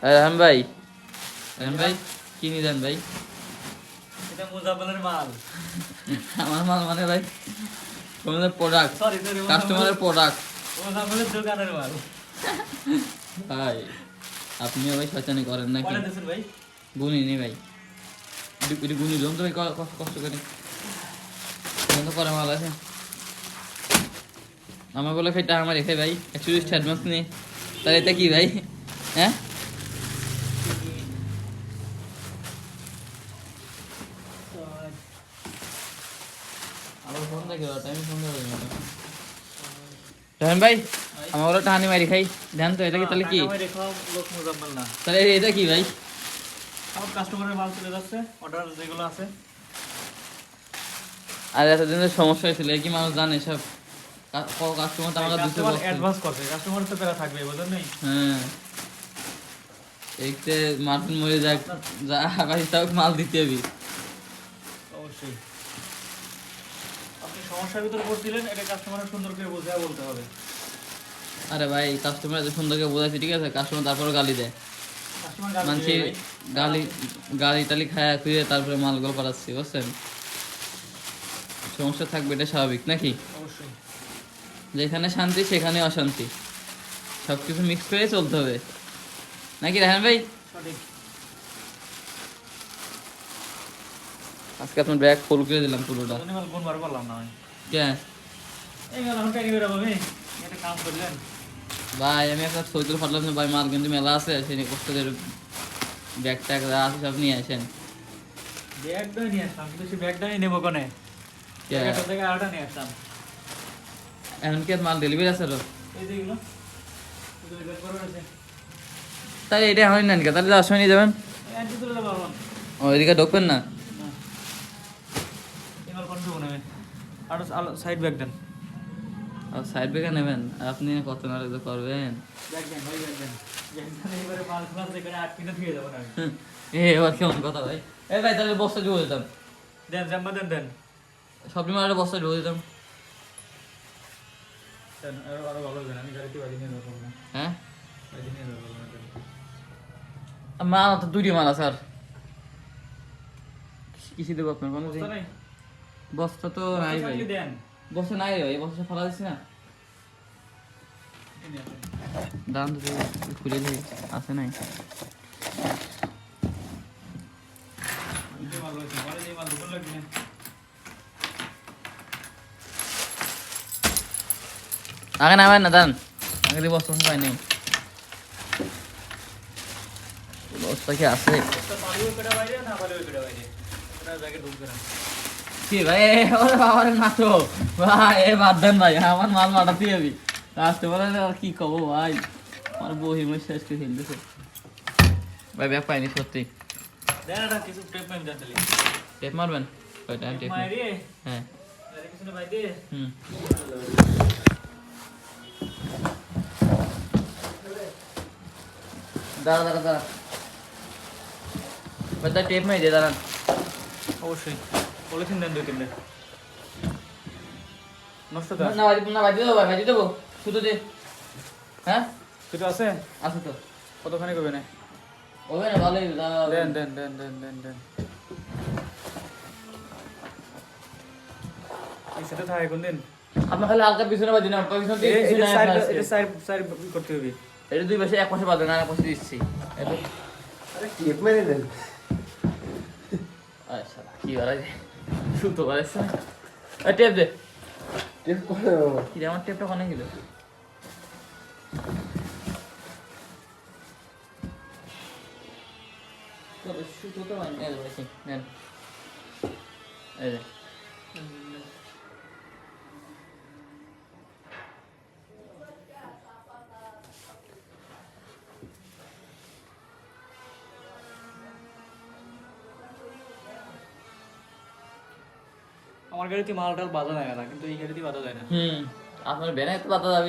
রাহান ভাই, রাহান ভাই কি নিলেন ভাই? এটা মুজাম্মেলের মাল। আমার মাল মানে ভাই তোমাদের প্রোডাক্ট, সরি কাস্টমারের প্রোডাক্ট মুজাম্মেলের দোকানের মাল। ভাই। আপনিও ভাই শয়তানি করেন নাকি? কয়টা দিয়েছেন ভাই? গুনিনি ভাই, এটি গুনি লোন তো ভাই কষ্ট করে তো করে মাল আছে। আমার বলে ভাই টাকা আমার রেখে ভাই 120 অ্যাডভান্স নিয়ে, তাহলে এটা কি ভাই? হ্যাঁ আবার ফোন দেখে টাইম ফোন দেওয়া রহেন ভাই, আমার বলে টাকা নিয়ে মারি খাই ধ্যান তো, এটা কি তাহলে কি? টাকা রেখা লোক মুজাম্মেল না। তাহলে এটা কি ভাই? সব কাস্টমারের মাল চলে যাচ্ছে, অর্ডার যেগুলো আছে। আর এতদিনের সমস্যা হয়েছিল কি মানুষ জানে সব? কাস্টমার তো আমাকে দুটো কাস্টমার অ্যাডভান্স করবে, কাস্টমার তো পেরা থাকবে, বুঝলেন নাই? হ্যাঁ এইতে মার্টিন মরে যাক, যা ভাই তাও মাল দিতে হবে অবশ্যই। আপনি সমস্যার ভিতরে পড়ছিলেন, এটা কাস্টমারের সুন্দর করে বোঝায় বলতে হবে। আরে ভাই কাস্টমার এত সুন্দর করে বোঝাচ্ছি ঠিক আছে, কাস্টমার তারপরে গালি দেয়। কাস্টমার গালি মানছি দিবে ভাই। গালি, গালি টালি খায়া খুঁয়ে তারপরে মালগুলো পাঠাচ্ছি বুঝছেন? সমস্যা থাকবে, এটা স্বাভাবিক নাকি? অবশ্যই। যেখানে শান্তি সেখানে অশান্তি, সব কিছু মিক্স করে চলতে হবে নাকি রাহান ভাই? সঠিক। আজকে আপনার ব্যাগ ফুল করে দিলাম পুরোটা। আপনি মাল কোন বার করলাম না ভাই? কে এই গেল এখন প্যানি বেরাবো ভাই, একটা কাম করলেন। ভাই? আমি একটা সৈতুল ফাটলাম না ভাই, মাল কিন্তু মেলা আছে, সেই কষ্ট করে ব্যাগ ট্যাগ যা আছে সব নিয়ে আসেন। ব্যাগটাই নিয়ে আসলাম, কিন্তু সেই ব্যাগটাই নেবো কোনে? কে? একটা থেকে আরেকটা নিয়ে আসলাম। এখন কি আর মাল ডেলিভারি আছে তো? এই যে এগুলো, এগুলো ব্যাগ করা আছে। তাই এটা হয় না, তাহলে যাওয়ার সময় নিয়ে যাবেন। এই আনতে চলে যাবো এখন। ও এদিকে ঢুকবেন না? না, এই মাল কোন দেবো না? আর সাইড ব্যাগ দেন। আর সাইড ব্যাগে নেবেন, আর আপনি কত নাড়ে তো করবেন। ব্যাগ দেন ভাই, ব্যাগ দেন। ব্যাগ দেন, এবারে মাল খোলা যেখানে 8 কিলো দিয়ে যাবো না আমি। এবার কেমন কথা ভাই? এই ভাই তাহলে বস্তা ঢুকে দিতাম, দেন জাম্বা দেন, দেন সবজি মালের বস্তা ঢুকে দিতাম। দেন, আরো ভালো দেন, আমি গাড়িতে বাড়ি নিয়ে যাবো না। হ্যাঁ বাড়ি নিয়ে যাবো না। আর মাল তো দুইটি মাল আছে, আর কিসে দেবো আপনার কোনো বস্তা নাই? বস্তা তো নাই ভাই, থাকলে দেন। বস্তা নাই ভাই, বস্তা ফেলা দিচ্ছি না। এই নিয়ে আসেন। দাম তো খুলে দিই, আছে নাই? এই যে মাল রয়েছে, মালের এই মাল দুপুর লাগবে না। আগে নামেন না দান, আগে দিয়ে বস্তা পাই নেই, বস্তা কি আছে? বস্তা পালিও পেটা বাইরে, না পালিও পেটা বাইরে, ওটা ব্যাগে ঢুকবে না। কি ভাই? ওরে বাবার নাচো ভাই, এ বাদ দেন ভাই, আমার মাল মাটাতে যাবি আসতে বলে আর কি কব ভাই, আমার বহি মই শেষ করে ফেলতেছে ভাই, ব্যাগ পাইনি সত্যি। দেন এটা কিছু টেপ পাইন দেন তাহলে। টেপ মারবেন? কয়টা টেপ? মাইরে, হ্যাঁ আরে কিছু না ভাই দে। হুম দাঁড়া দাঁড়া দাঁড়া ভাই, তার টেপ মাই দে দাঁড়ান। অবশ্যই পলিথিন দেন 2-3 নষ্ট তো না ভাই, না ভাই দেবো, ভাই ভাই দেবো, শুধু দে। হ্যাঁ কিছু আছে? আছে তো, কতখানি করবে না? হবে না ভালোই দেন দেন দেন দেন দেন দেন। এই সেটা থাকে কোন দিন? আপনার খালি হালকা পিছনে বাজি না, পিছন থেকে কিছু এটা নাই সাইড, আপনার এটা আজকে। সাইড সাইড করতে হবে। এটা দুই পাশে এক পাশে বাঁধবেন, আর এক পাশে দিচ্ছি। আরে টেপ মেরে দেন। আচ্ছা কি বাড়াই সুতো বাড়াইছে না, টেপ দে। টেপ করে বাবা। কি রে, আমার টেপটা অনেক গেল। সুতো তো নেন, এই যে আমার গাড়িতে মাল টাল বাঁধা যায় না, কিন্তু এই গাড়িতে বাঁধা যায় না। আপনার ব্যানে এত পাতা যাবে।